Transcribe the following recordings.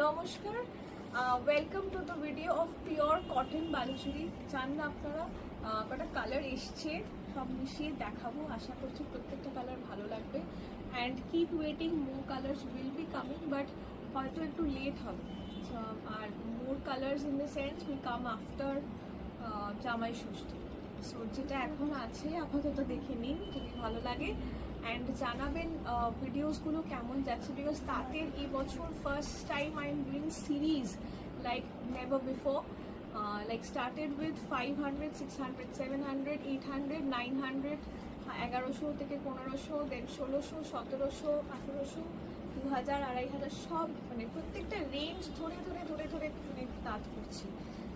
নমস্কার, welcome to the video of pure cotton Baluchari. চান না আপনারা কটা কালার এসছে, সব মিশিয়ে দেখাবো। আশা করছি প্রত্যেকটা কালার ভালো লাগবে। And keep waiting, more colours will be coming, but হয়তো একটু লেট হবে। আর more colours in the sense will come after Jamai Sasthi. So যেটা এখন আছে আপাতত দেখে নিন, যদি ভালো লাগে। অ্যান্ড জানাবেন ভিডিওসগুলো কেমন যাচ্ছে, বিকজ তাঁতের এই বছর first time I am doing series like never before. Like started with 500, 600, 700, 800, 900, 1100 থেকে 1500, দেন 1600, 1700, 1800, 2000, 2500, সব মানে প্রত্যেকটা রেঞ্জ ধরে ধরে ধরে ধরে মানে তাঁত করছি।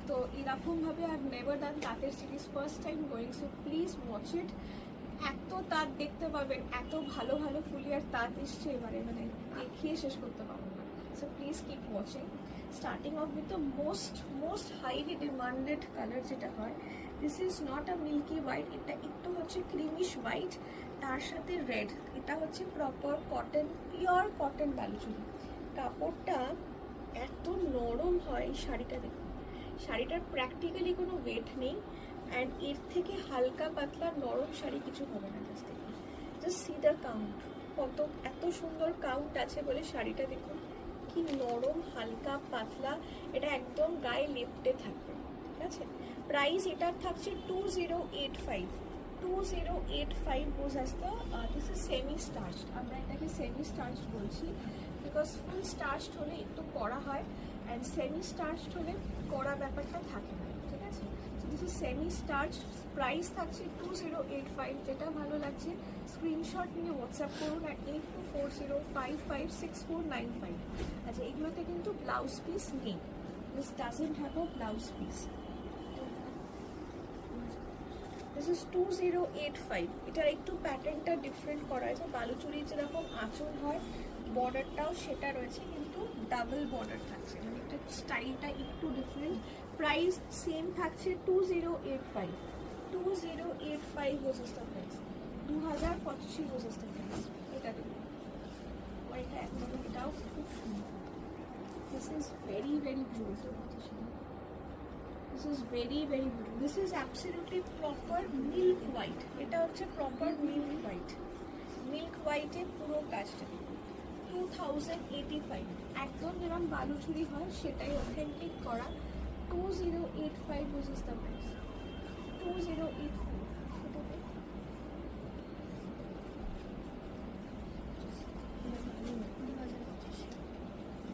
তো এরকমভাবে আই হ্যাভ নেভার ডান তাঁতের series, first time going. So please watch it. এত তাঁত দেখতে পাবেন, এত ভালো ভালো ফুলিয়ার তাঁত এসছে এবারে, মানে দেখিয়ে শেষ করতে পারবো না। So please keep watching. Starting off with the most highly demanded colour যেটা হয়, this is not a milky white, এটা একটু হচ্ছে ক্রিমিশ হোয়াইট, তার সাথে রেড। এটা হচ্ছে proper cotton, pure cotton Baluchari. কাপড়টা এত নরম হয়, শাড়িটা দেখুন, শাড়িটার প্র্যাকটিক্যালি কোনো ওয়েট নেই। অ্যান্ড এর থেকে হালকা পাতলা নরম শাড়ি কিছু হবে না। জাস্ট সি দ্য কাউন্ট, কত এত সুন্দর কাউন্ট আছে বলে শাড়িটা দেখুন কি নরম, হালকা পাতলা, এটা একদম গায়ে লেপটে থাকবে। ঠিক আছে, প্রাইস এটার থাকছে 2085। 2085 goes as the this is semi starched. আমরা এটাকে সেমি স্টার্চড বলছি, বিকজ ফুল স্টার্চড হলে একটু কড়া হয়, অ্যান্ড সেমি স্টার্চড হলে কড়া ব্যাপারটা থাকে না। ঠিক আছে, this is semi starch. Price থাকছে 2085। যেটা ভালো লাগছে স্ক্রিনশট নিয়ে হোয়াটসঅ্যাপ করুন at 8240556495। আচ্ছা, এগুলোতে কিন্তু ব্লাউজ পিস নেই, this doesn't have a blouse piece. This is 2085। এটার একটু প্যাটার্নটা ডিফারেন্ট করা হয়েছে, বালুচুরির যেরকম আঁচল হয় বর্ডারটাও সেটা রয়েছে, কিন্তু ডাবল বর্ডার থাকছে, মানে এটা স্টাইলটা একটু ডিফারেন্ট। প্রাইস সেম থাকছে 2085। 2085 হোসেস দ্য প্রাইস, 2085 হোসেস দ্য প্রাইস। এটা দেখুন, এটা একদম, এটাও খুব সুন্দর। This is very very beautiful. This is very very beautiful. This is absolutely proper milk white. এটা হচ্ছে proper milk white. Milk white এ পুরো কাজটা 2085, একদম যেরকম বালুচুরি হয় সেটাই অথেন্টিক করা। 2085 is the price. 2085